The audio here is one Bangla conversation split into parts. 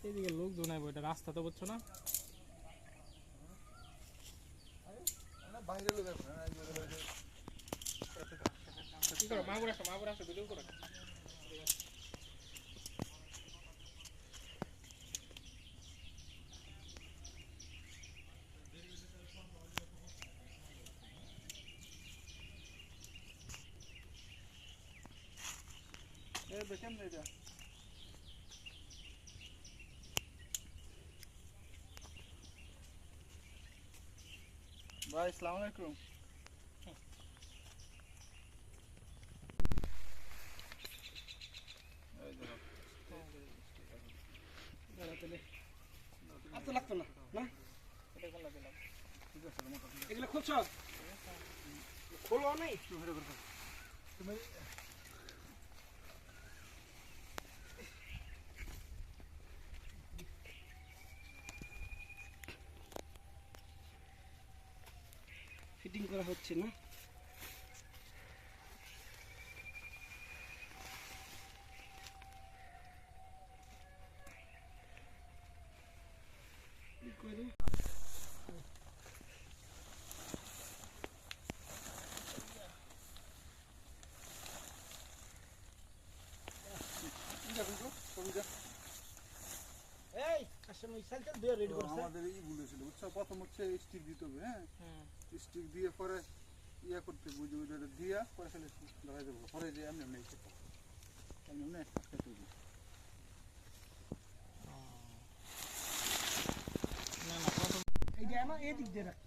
এইদিকে লোক জনাই এটা রাস্তা তো বুঝছো না বাইরে লোক আছে না কি করো মাগুর আসো ভিডিও করো দেখেন না এটা ভাই আসসালামু আলাইকুম আচ্ছা লাগতো না না এগুলো খুলছ খোলো নাই তুমি ফিটিং করা হচ্ছে না এই কাস্টমার সাইকেল দিয়ে রেডি করছে আমাদের এই বলেছিল বুঝছো প্রথম হচ্ছে স্টিক দিতে হবে হ্যাঁ স্টিক দিয়ে পরে ইয়া করতে বুঝে বুঝে দিয়া পরে ফেলে ধরাই দেবো পরে যে এমনি এমনি খেতে এমনি এমনি খেতে হবে না না প্রথম এই যে আমার এই দিক দিয়ে রাখ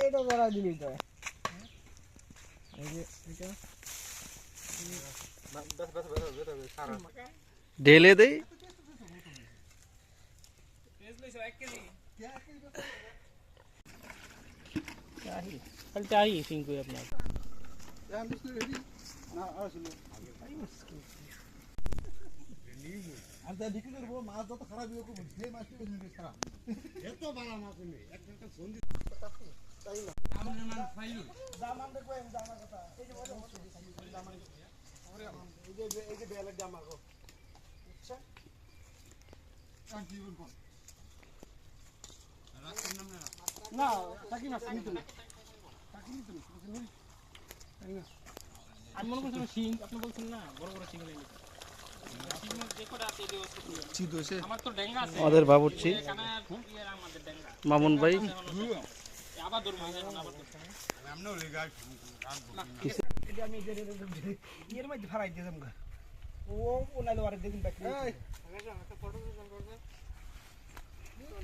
এটা ধরা দিলি তো এই যে এটা ঢেলে দেই পেজ লইছো 1 কেজি খালি চাই সিংকু আপনার এখন তো রেডি না আসল আর দা বিক্রি করব মাছ যত খারাপ হবে কোন যে মাছটি বেশি খারাপ এত বড় মাছ নেই একটা সন্ধি তাই না আমরা মান ফাইল দামান দেখো এই দামান কথা এই যে বড় দামান এই যে বেলের দাম আগো আচ্ছা আর জীবন কোন না টাকি মাছ নিতে না টাকি নিতে না তাই না আমি মনে করছিলাম সিং আপনি বলছেন না বড় বড় সিং লাইন সিং দেখো রাতে এই অবস্থা চিদ হইছে আমার তো ডেঙ্গা আছে আমাদের বাবুর্চি এখানে ইয়ার আমাদের ডেঙ্গা মামুন ভাই আবার দূর মাঝে আবার আমনেও লেগাই এটা আমি এর মধ্যে ফারাই দিলাম গা ও নাইলো আর দেখুন বাকি এই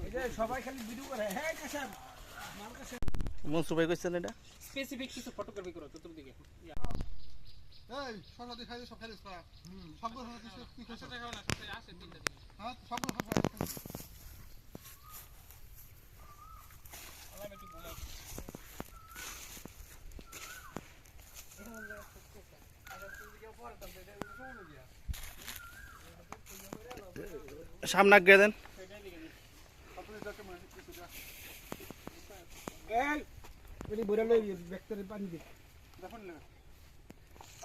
এই যে সবাই খালি ভিডিও করে হ্যাঁ কাসাম মার কাছে মনসু ভাই কইছেন এটা স্পেসিফিক কিছু ফটোগ্রাফি করো চতুর্দিকে এই সরলা দেখাই সব খাইছিস না সবগুলো কি খাইছিস টাকা না সাথে আসে তিনটা দিন হ্যাঁ সবগুলো খাইছিস আল্লাহ একটু ঘুমাও সামনে আগে দেন আপনি যাকে মানে কিছু যা এই বলি বড় লই ভেক্টরে পানি দে দেখুন না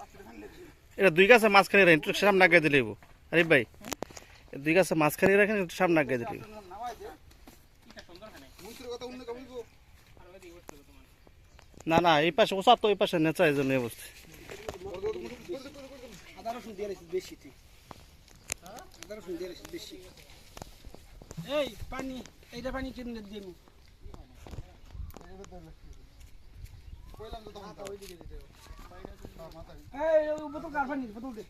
আপনি দেখুন লেগি এটা দুই গাছে মাঝখানে রাখেন একটু সামনে আগে দিলেই আরে ভাই দুই গাছে মাঝখানে রাখেন একটু সামনে আগে দিলেই নামাই দে এটা সুন্দর হয় নাই মুতির কথা উন্নত কমিবো আর ওই দিকে উঠতে তোমার না না এই পাশে ওসা তো এই পাশে নেচা এই জন্য এই অবস্থা আদা রসুন দিয়ে রাখিস বেশি তুই হ্যাঁ আদা রসুন দিয়ে রাখিস বেশি এই পানি এইটা পানি কিনে দিই কইলাম তো তখন ওইদিকে দিতে মাথা এই বোতল কার পানি বোতল দে